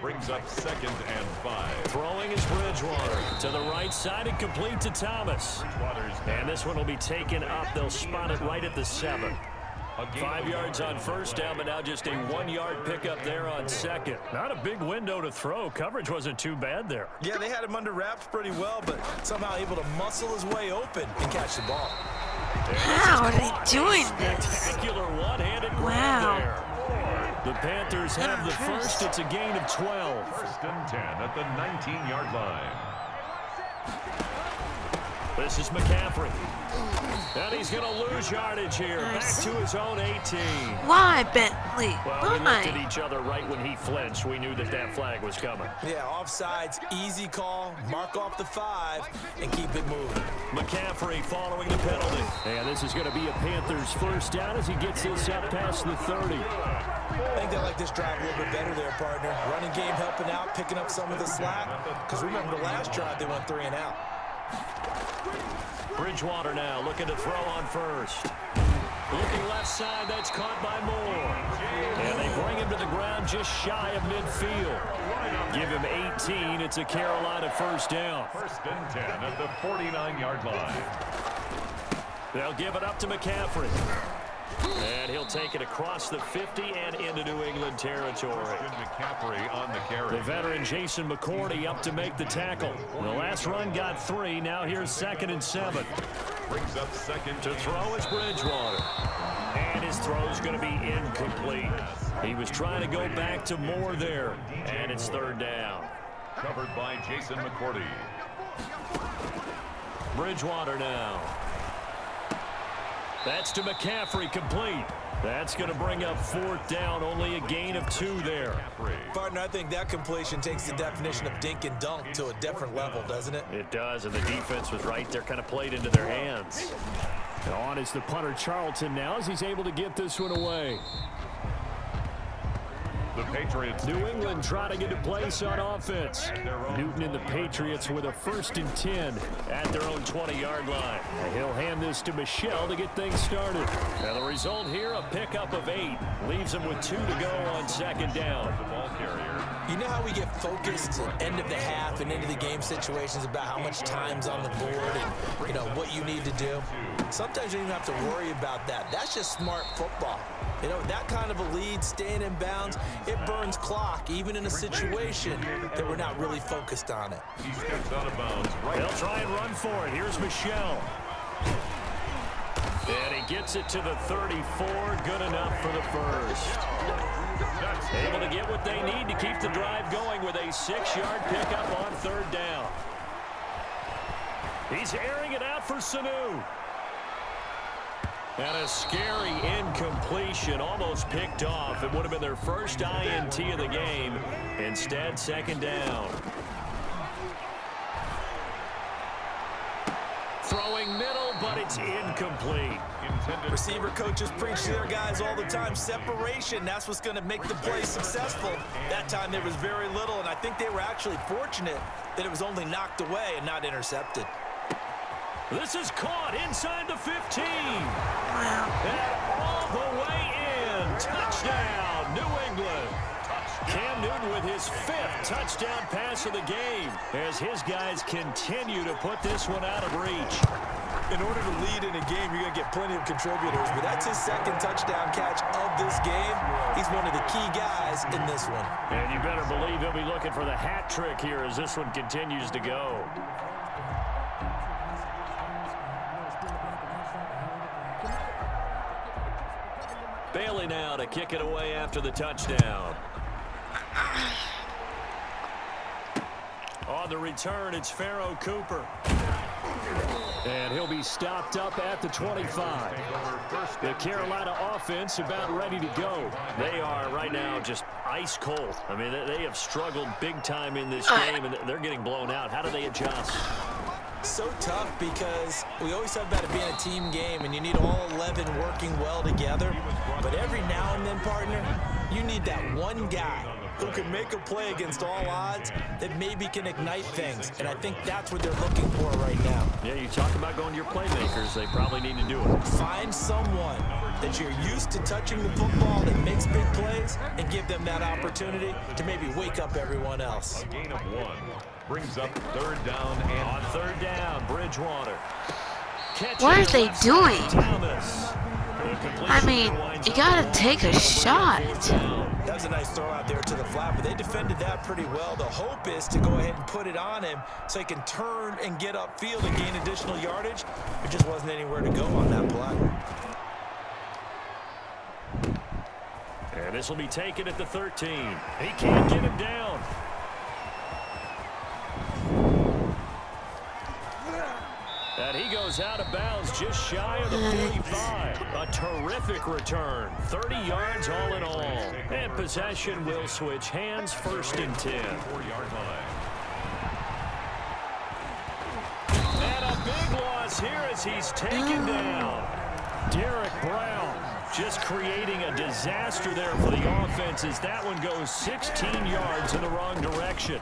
Brings up 2nd and 5.
Throwing is Bridgewater to the right side and complete to Thomas. And this one will be taken up. They'll spot it right at the 7. 5 yards on first down, but now just a 1-yard pickup there on 2nd. Not a big window to throw. Coverage wasn't too bad there.
Yeah, they had him under wraps pretty well, but somehow able to muscle his way open and catch the ball.
How are they doing this?
Spectacular one-handed grab there. The Panthers have the first. It's a gain of 12.
1st and 10 at the 19-yard line.
This is McCaffrey. And he's going to lose yardage here. Back to his own 18.
Why, Bentley?
Well, we looked at
Why?
each other right when he flinched. We knew that that flag was coming.
Yeah, offsides, easy call, mark off the 5, and keep it moving.
McCaffrey following the penalty. And this is going to be a Panthers first down as he gets this up past the 30.
I think they like this drive a little bit better there, partner. Running game helping out, picking up some of the slack. Because remember the last drive, they went 3 and out.
Bridgewater now looking to throw on first. Looking left side, that's caught by Moore. And they bring him to the ground just shy of midfield. Give him 18. It's a Carolina first down.
1st and 10 at the 49-yard line.
They'll give it up to McCaffrey. And he'll take it across the 50 and into New England territory.
McCaffrey on the carry.
The veteran Jason McCourty up to make the tackle. The last run got 3. Now here's 2nd and 7.
Brings up 2nd.
To throw is Bridgewater. And his throw's going to be incomplete. He was trying to go back to Moore there. And it's 3rd down.
Covered by Jason McCourty.
Bridgewater now. That's to McCaffrey, complete. That's going to bring up 4th down, only a gain of 2 there.
Partner, I think that completion takes the definition of dink and dunk to a different level, doesn't it?
It does, and the defense was right there, kind of played into their hands. And on is the punter Charlton now as he's able to get this one away.
The Patriots.
New England trying to get a place on offense. Newton and the Patriots with a 1st and 10 at their own 20-yard line. And he'll hand this to Michel to get things started. Now the result here, a pickup of 8. Leaves him with 2 to go on 2nd down.
The ball carrier.
You know how we get focused at end of the half and into the game situations about how much time's on the board and, you know, what you need to do? Sometimes you don't even have to worry about that. That's just smart football. You know, that kind of a lead, staying in bounds, it burns clock, even in a situation that we're not really focused on it.
He steps out of bounds. Right.
They'll try and run for it. Here's Michel. And he gets it to the 34. Good enough for the first. Able to get what they need to keep the drive going with a 6-yard pickup on 3rd down. He's airing it out for Sanu. And a scary incompletion, almost picked off. It would have been their first INT of the game. Instead, 2nd down. Throwing middle, but it's incomplete.
Receiver coaches preach to their guys all the time. Separation, that's what's going to make the play successful. That time there was very little, and I think they were actually fortunate that it was only knocked away and not intercepted.
This is caught inside the 15. And all the way in. Touchdown, New England. Cam Newton with his 5th touchdown pass of the game as his guys continue to put this one out of reach.
In order to lead in a game, you're going to get plenty of contributors, but that's his 2nd touchdown catch of this game. He's one of the key guys in this one.
And you better believe he'll be looking for the hat trick here as this one continues to go. Bailey now to kick it away after the touchdown. On the return, it's Pharaoh Cooper. And he'll be stopped up at the 25. The Carolina offense about ready to go. They are right now just ice cold. I mean, they have struggled big time in this game, and they're getting blown out. How do they adjust?
So tough because we always talk about it being a team game, and you need all 11 working well together. But every now and then, partner, you need that one guy who can make a play against all odds that maybe can ignite things. And I think that's what they're looking for right now.
Yeah, you talk about going to your playmakers. They probably need to do it.
Find someone that you're used to touching the football that makes big plays and give them that opportunity to maybe wake up everyone else.
A gain of 1 brings up 3rd down and
on 3rd down, Bridgewater.
What are they doing? I mean, you gotta take a shot.
That was a nice throw out there to the flat, but they defended that pretty well. The hope is to go ahead and put it on him so he can turn and get upfield and gain additional yardage. There just wasn't anywhere to go on that play.
And this will be taken at the 13. He can't get him down. And he goes out of bounds just shy of the 45. A terrific return. 30 yards all in all. And possession will switch hands, 1st and 10.
4-yard line.
And a big loss here as he's taken down. Derek Brown just creating a disaster there for the offense as that one goes 16 yards in the wrong direction.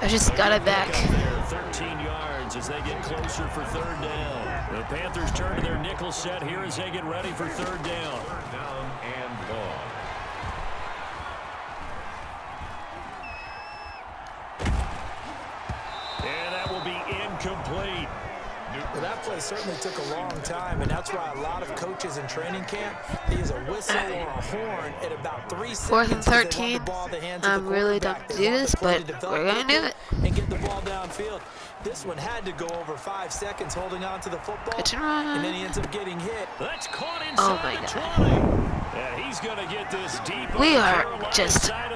I just got it back.
13 yards as they get closer for 3rd down. The Panthers turn to their nickel set here as they get ready for 3rd down.
3rd down and long.
And that will be incomplete.
Well, that play certainly took a long time, and that's why a lot of coaches in training camp, they use a whistle or a horn at about 3 seconds.
4th and 13. I'm really dumb to do this, but we're going to do it.
And get the ball downfield. This one had to go over 5 seconds holding on to the football, and then he ends up getting hit.
That's caught
Oh
inside
my
the
God.
20. Yeah, he's going to get this deep.
We are just like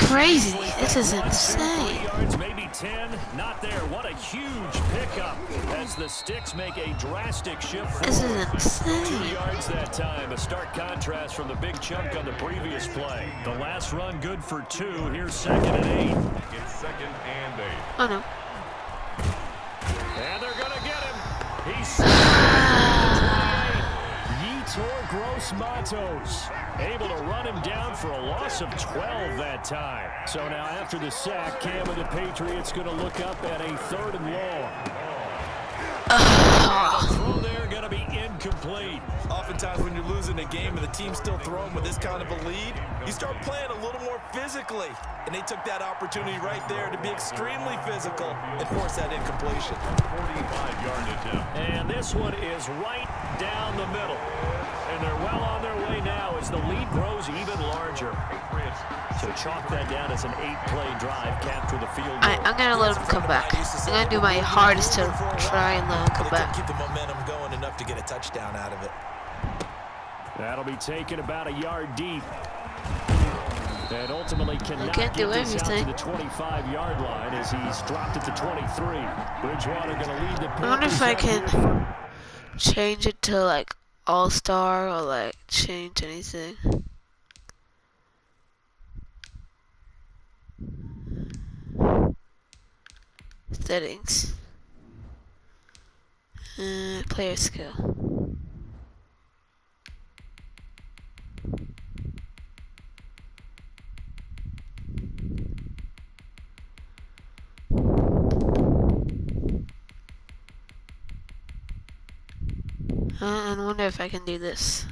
crazy. This is insane.
3 yards, maybe 10. Not there. What a huge pickup as the Sticks make a drastic shift forward.
This is insane.
2 yards that time. A stark contrast from the big chunk on the previous play. The last run good for 2. Here's 2nd and 8.
It's 2nd and 8.
Oh no.
And they're going to get him. He's Yetur Gross-Matos able to run him down for a loss of 12 that time. So now after the sack, Cam of the Patriots going to look up at a 3rd and long. The throw there going to be incomplete.
Oftentimes when you're losing a game and the team's still throwing with this kind of a lead, you start playing a little more physically. And they took that opportunity right there to be extremely physical and force that incompletion.
45-yard attempt.
And this one is right down the middle. And they're well on their way now as the lead grows even larger. So chalk that down as an 8-play drive, capture the field goal.
I'm going to let him come back. I'm going to do my hardest to try and let him come back.
Keep the momentum going enough to get a touchdown out of it.
That'll be taken about a yard deep. And ultimately cannot
can't do
get this out to
everything.
the 25-yard line as he's dropped at the 23. Bridgewater going to lead the Panthers.
I wonder if I
out here.
can change it to like all-star or like change anything. Settings. Player skill. I wonder if I can do this.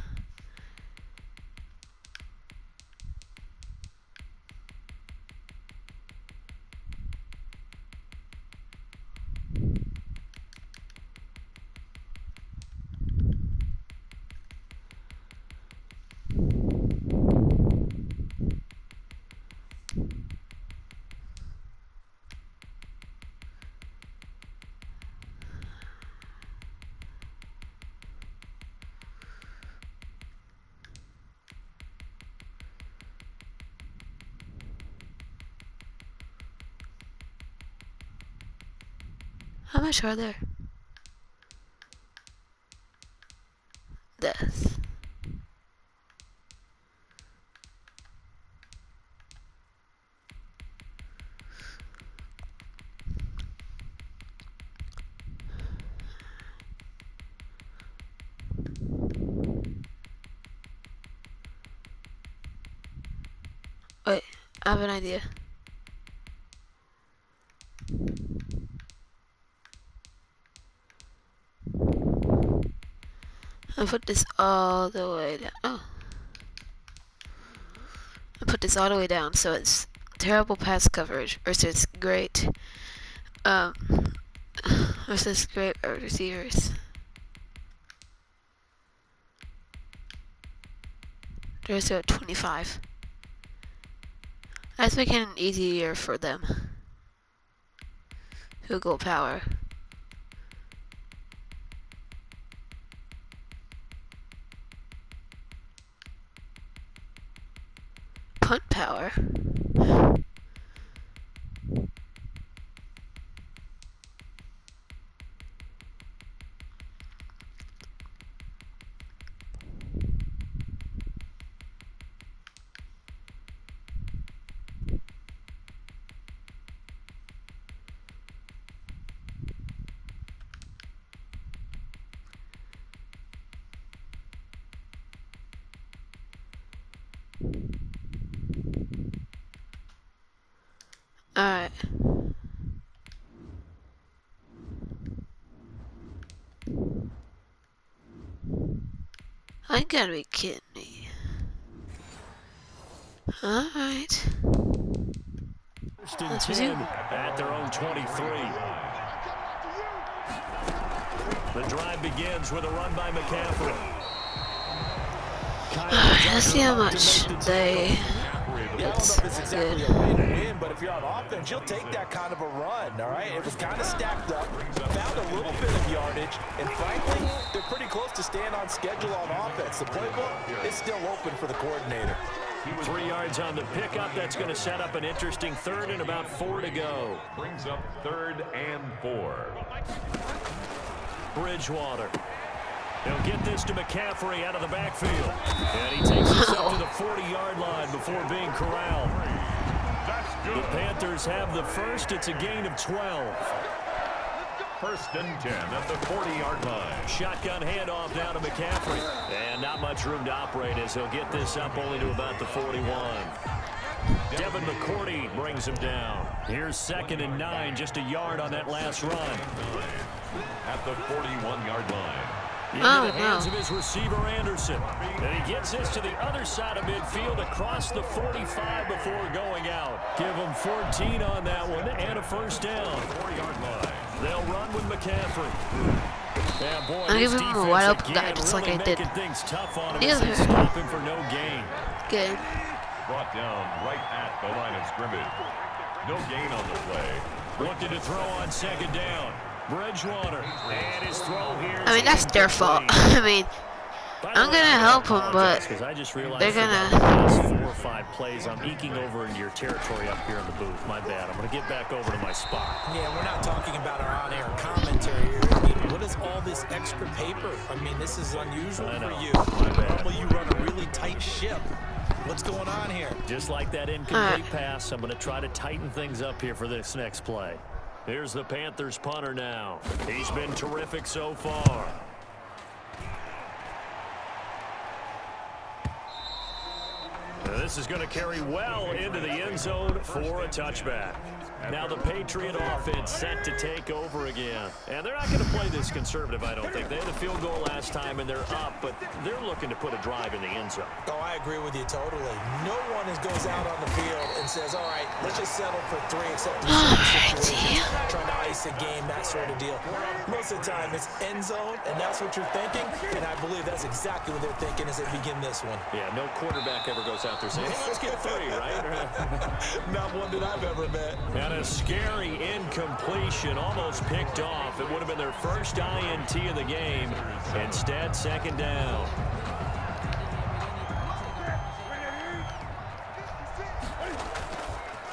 How much are there? This. Wait, I have an idea. I put this all the way down. Oh. I put this all the way down so it's terrible pass coverage versus great receivers. There's a 25. That's making it easier for them. Field goal power. Punt power. Alright. I gotta be kidding me. Alright. Let's resume.
At their own 23. The drive begins with a run by McCaffrey.
Let's see how much they...
Yeah, I don't know if it's exactly a win-win, but if you're on offense, you'll take that kind of a run, all right? It was kind of stacked up, found a little bit of yardage, and frankly, they're pretty close to staying on schedule on offense. The playbook is still open for the coordinator.
3 yards on the pickup. That's going to set up an interesting third and about 4 to go.
Brings up 3rd and 4.
Bridgewater. He'll get this to McCaffrey out of the backfield. And he takes this up to the 40-yard line before being corralled. The Panthers have the first. It's a gain of 12.
1st and 10 at the 40-yard line.
Shotgun handoff now to McCaffrey. And not much room to operate as he'll get this up only to about the 41. Devin McCourty brings him down. Here's 2nd and 9, just a yard on that last run.
At the 41-yard line.
Into the hands of his receiver, Anderson. And he gets this to the other side of midfield across the 45 before going out. Give him 14 on that one and a first down. 4-yard line. They'll run with McCaffrey. Yeah, boy,
I'll give him a wide open guy just like I did.
Things tough on him as they stop him for no gain.
Good.
Brought down right at the line of scrimmage. No gain on the play.
Looking to throw on 2nd down. Bridgewater. And his throw here.
I mean, that's their fault. I mean, I'm going to help them, but they're going to...
4 or 5 plays. I'm eking over into your territory up here in the booth. My bad. I'm going to get back over to my spot.
Yeah, we're not talking about our on-air commentary here. I mean, what is all this extra paper? I mean, this is unusual for you. Normally you run a really tight ship. What's going on here?
Just like that incomplete pass, I'm going to try to tighten things up here for this next play. Here's the Panthers punter now. He's been terrific so far. This is going to carry well into the end zone for a touchback. Now the Patriot offense set to take over again. And they're not going to play this conservative, I don't think. They had a field goal last time, and they're up, but they're looking to put a drive in the end zone.
Oh, I agree with you totally. No one goes out on the field and says, all right, let's just settle for 3, except in certain situations, trying to ice a game, that sort of deal. Most of the time, it's end zone, and that's what you're thinking, and I believe that's exactly what they're thinking as they begin this one.
Yeah, no quarterback ever goes out there saying, hey, let's get 3, right?
Not one that I've ever met.
And a scary incompletion, almost picked off. It would have been their first INT of the game. Instead, 2nd down.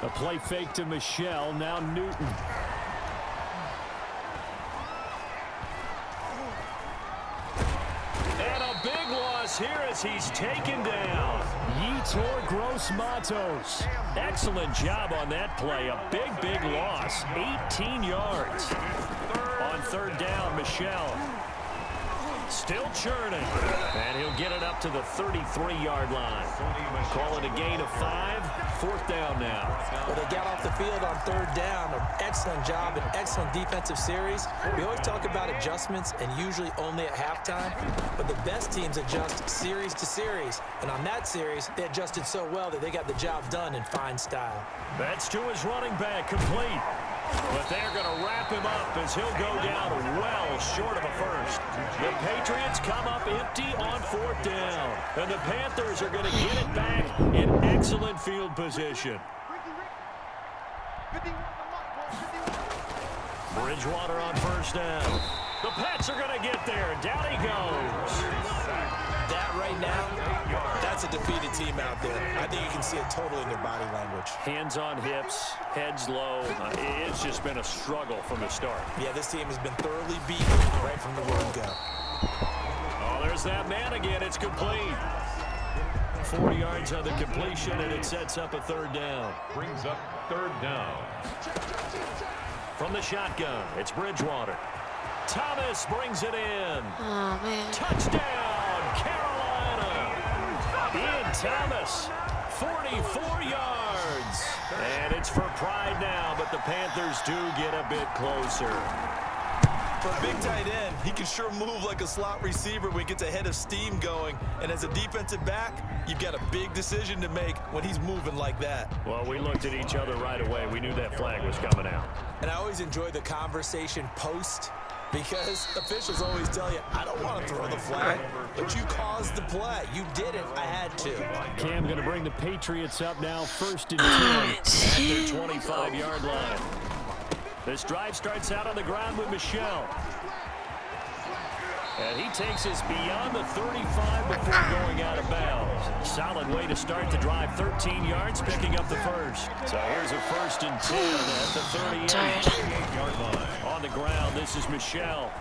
A play fake to Michelle, now Newton. this here as he's taken down. Yetur Gross-Matos. Excellent job on that play. A big loss. 18 yards. On third down, Michelle. Still churning. And he'll get it up to the 33-yard line. Call it a gain of 5. Fourth down now.
Well, they got off the field on third down. An excellent job, an excellent defensive series. We always talk about adjustments and usually only at halftime. But the best teams adjust series to series. And on that series, they adjusted so well that they got the job done in fine style.
That's to his running back, complete. But they're going to wrap him up as he'll go down well short of a first. The Patriots come up empty on fourth down. And the Panthers are going to get it back in excellent field position. Bridgewater on first down. The Pats are going to get there. Down he goes.
That right now, that's a defeated team out there. I think you can see it totally in their body language.
Hands on hips, heads low. It's just been a struggle from the start.
Yeah, this team has been thoroughly beaten right from the word go.
Oh, there's that man again. It's complete. 40 yards on the completion, and it sets up a third down.
Brings up third down.
From the shotgun, it's Bridgewater. Thomas brings it in.
Oh, man.
Touchdown, Carolina. Ian Thomas, 44 yards. And it's for pride now, but the Panthers do get a bit closer.
For a big tight end, he can sure move like a slot receiver when he gets a head of steam going. And as a defensive back, you've got a big decision to make when he's moving like that.
Well, we looked at each other right away. We knew that flag was coming out.
And I always enjoy the conversation post, because officials always tell you, I don't want to throw the flag, but you caused the play. You did it. I had to.
Cam going to bring the Patriots up now, first and 10 at their 25-yard line. This drive starts out on the ground with Michelle. And he takes us beyond the 35 before going out of bounds. Solid way to start the drive. 13 yards, picking up the first. So here's a first and 10 at the 38-yard line. On the ground, this is Michelle.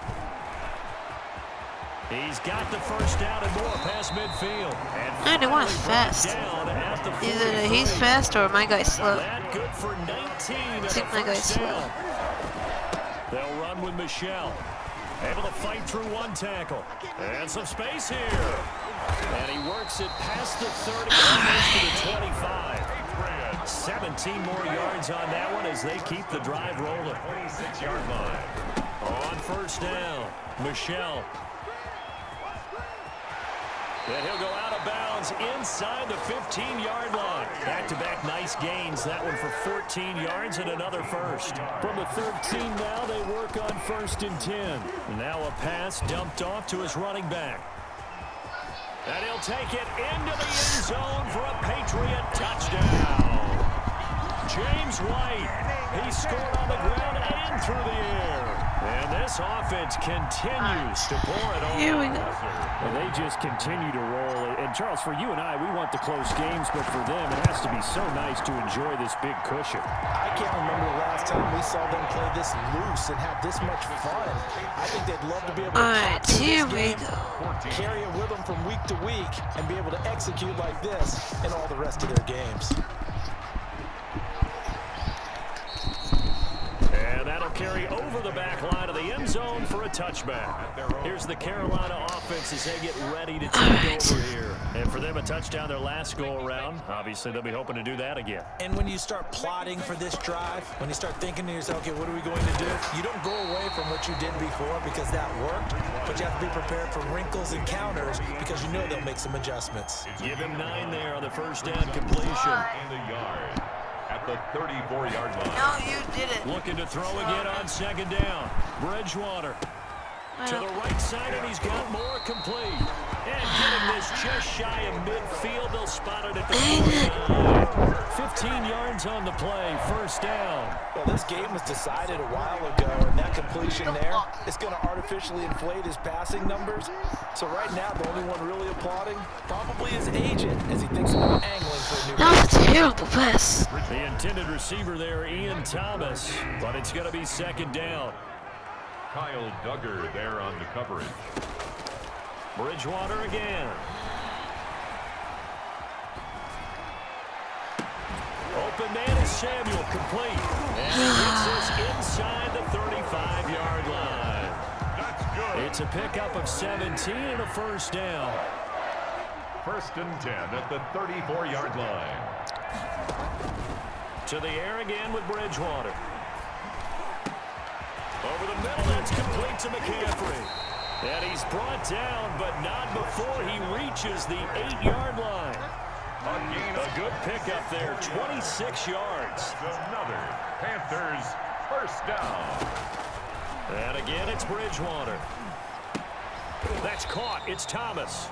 He's got the first down and more past midfield.
I don't want fast. Either he's fast or my guy's slow.
That good for 19.
I think my guy's slow.
They'll run with Michelle. Able to fight through one tackle. And some space here. And he works it past the 30 to the 25. 17 more yards on that one as they keep the drive rolling. 26-yard line. On first down, Michelle. And he'll go out of bounds inside the 15-yard line. Back-to-back nice gains. That one for 14 yards and another first. From the 13 now, they work on first and 10. Now a pass dumped off to his running back. And he'll take it into the end zone for a Patriot touchdown. James White, he scored on the ground and through the air. And this offense continues to pour it on.
Here we go.
And they just continue to roll. And Charles, for you and I, we want the close games, but for them, it has to be so nice to enjoy this big cushion.
I can't remember the last time we saw them play this loose and have this much fun. I think they'd love to be able to
Alright, here we go.
carry it with them from week to week and be able to execute like this in all the rest of their games.
And that'll carry over the back line of the end zone for a touchback. Here's the Carolina offense as they get ready to take over here. And for them, a touchdown their last go-around. Obviously, they'll be hoping to do that again.
And when you start plotting for this drive, when you start thinking to yourself, okay, what are we going to do? You don't go away from what you did before because that worked, but you have to be prepared for wrinkles and counters because you know they'll make some adjustments.
Give him 9 there on the first down completion.
In the yard. At the 34-yard line.
No, you didn't.
Looking to throw again on second down. Bridgewater to the right side, and he's got more complete. And getting this just shy of midfield, they'll spot it at the 49. 15 yards on the play, first down.
Well, this game was decided a while ago, and that completion there is going to artificially inflate his passing numbers. So right now, the only one really applauding probably his agent as he thinks about angling for a new
That was a terrible pass.
The intended receiver there, Ian Thomas, but it's going to be second down.
Kyle Duggar there on the coverage.
Bridgewater again. man is Samuel, complete. And he gets this inside the 35-yard line.
That's good.
It's a pickup of 17 and a first down.
1st and 10 at the 34-yard line.
To the air again with Bridgewater. Over the middle, that's complete to McCaffrey. And he's brought down, but not before he reaches the 8-yard line. A good pickup there, 26 yards.
Another Panthers first down.
And again, it's Bridgewater. That's caught. It's Thomas.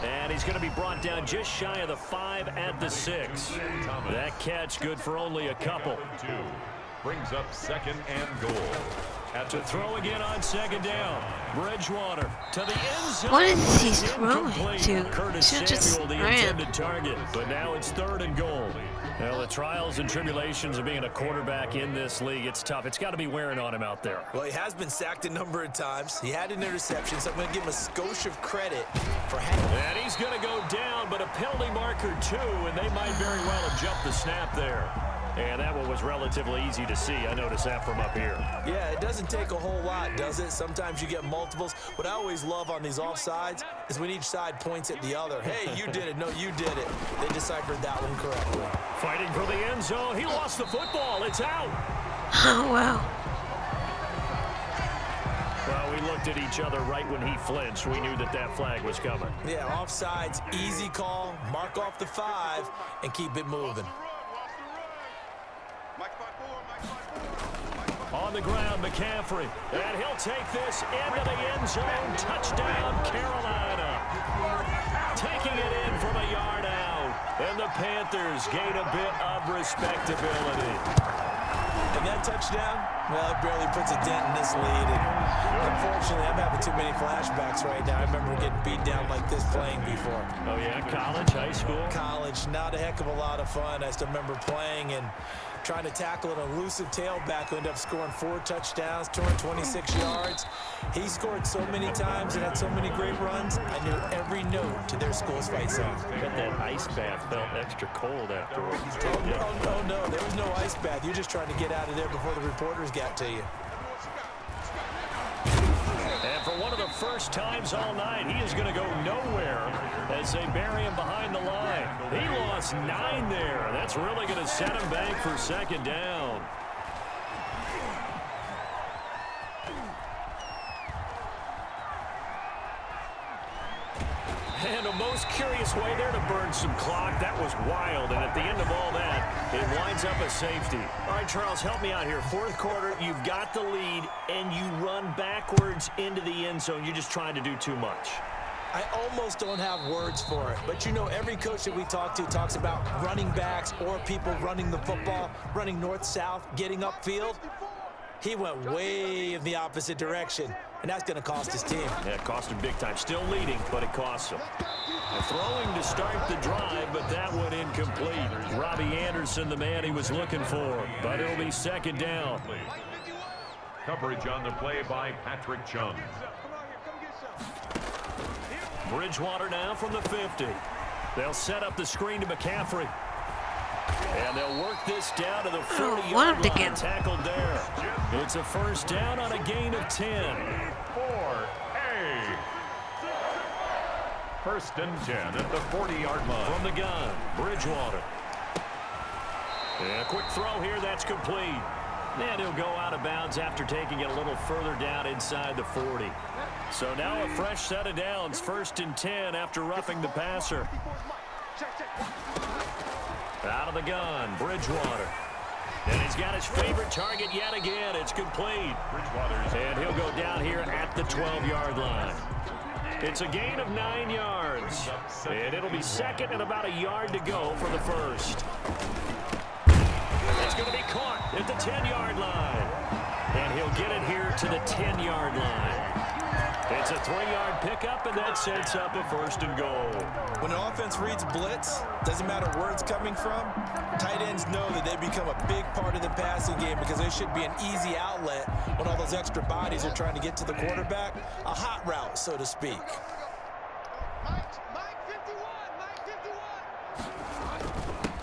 And he's going to be brought down just shy of the 5 at the 6. That catch good for only a couple.
2 brings up 2nd and goal.
To throw again on 2nd down. Bridgewater to the end zone.
What is he throwing to?
Curtis
Should just
Samuel, the
ran.
intended target. But now it's 3rd and goal. Well, the trials and tribulations of being a quarterback in this league, it's tough. It's got to be wearing on him out there.
Well, he has been sacked a number of times. He had an interception, so I'm going to give him a skosh of credit for having.
And he's going to go down, but a penalty marker too, and they might very well have jumped the snap there. And that one was relatively easy to see. I noticed that from up here.
Yeah, it doesn't take a whole lot, does it? Sometimes you get multiples. What I always love on these offsides is when each side points at the other. Hey, you did it. No, you did it. They deciphered that one correctly.
Fighting for the end zone. He lost the football. It's out.
Oh, wow.
Well, we looked at each other right when he flinched. We knew that that flag was coming.
Yeah, offsides, easy call. Mark off the 5 and keep it moving.
On the ground, McCaffrey. And he'll take this into the end zone. Touchdown, Carolina. Taking it in from a yard out. And the Panthers gain a bit of respectability.
And that touchdown, well, it barely puts a dent in this lead. And unfortunately, I'm having too many flashbacks right now. I remember getting beat down like this playing before.
Oh, yeah? College, high school?
College, not a heck of a lot of fun. I still remember playing and trying to tackle an elusive tailback who ended up scoring 4 touchdowns, 226 yards. He scored so many times and had so many great runs, I knew every note to their school's fight song.
Bet that ice bath felt extra cold afterwards.
Oh, no, there was no ice bath. You're just trying to get out of there before the reporters got to you.
And for one of the first times all night, he is going to go nowhere as they bury him behind the line. He lost 9 there. That's really going to set him back for 2nd down. And a most curious way there to burn some clock. That was wild. And at the end of all that, it winds up a safety. All right, Charles, help me out here. 4th quarter, you've got the lead, and you run backwards into the end zone. You're just trying to do too much.
I almost don't have words for it, but you know every coach that we talk to talks about running backs or people running the football, running north-south, getting upfield. He went way in the opposite direction, and that's going to cost his team.
Yeah, it cost him big time. Still leading, but it costs him. Throwing to start the drive, but that one incomplete. Robbie Anderson, the man he was looking for, but it'll be 2nd down.
Coverage on the play by Patrick Chung.
Bridgewater now from the 50. They'll set up the screen to McCaffrey. And they'll work this down to the 40-yard line. Tackled there. It's a first down on a gain of 10.
4A. 1st and 10 at the 40-yard line.
From the gun, Bridgewater. And a quick throw here, that's complete. And he'll go out of bounds after taking it a little further down inside the 40. So now a fresh set of downs, 1st and 10 after roughing the passer. Out of the gun, Bridgewater. And he's got his favorite target yet again. It's complete. And he'll go down here at the 12-yard line. It's a gain of 9 yards. And it'll be 2nd and about a yard to go for the 1st. It's going to be caught at the 10-yard line. And he'll get it here to the 10-yard line. It's a 3-yard pickup, and that sets up a 1st and goal.
When an offense reads blitz, doesn't matter where it's coming from, tight ends know that they become a big part of the passing game because they should be an easy outlet when all those extra bodies are trying to get to the quarterback. A hot route, so to speak.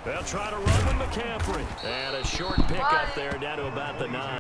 They'll try to run with McCaffrey. And a short pickup there down to about the 9.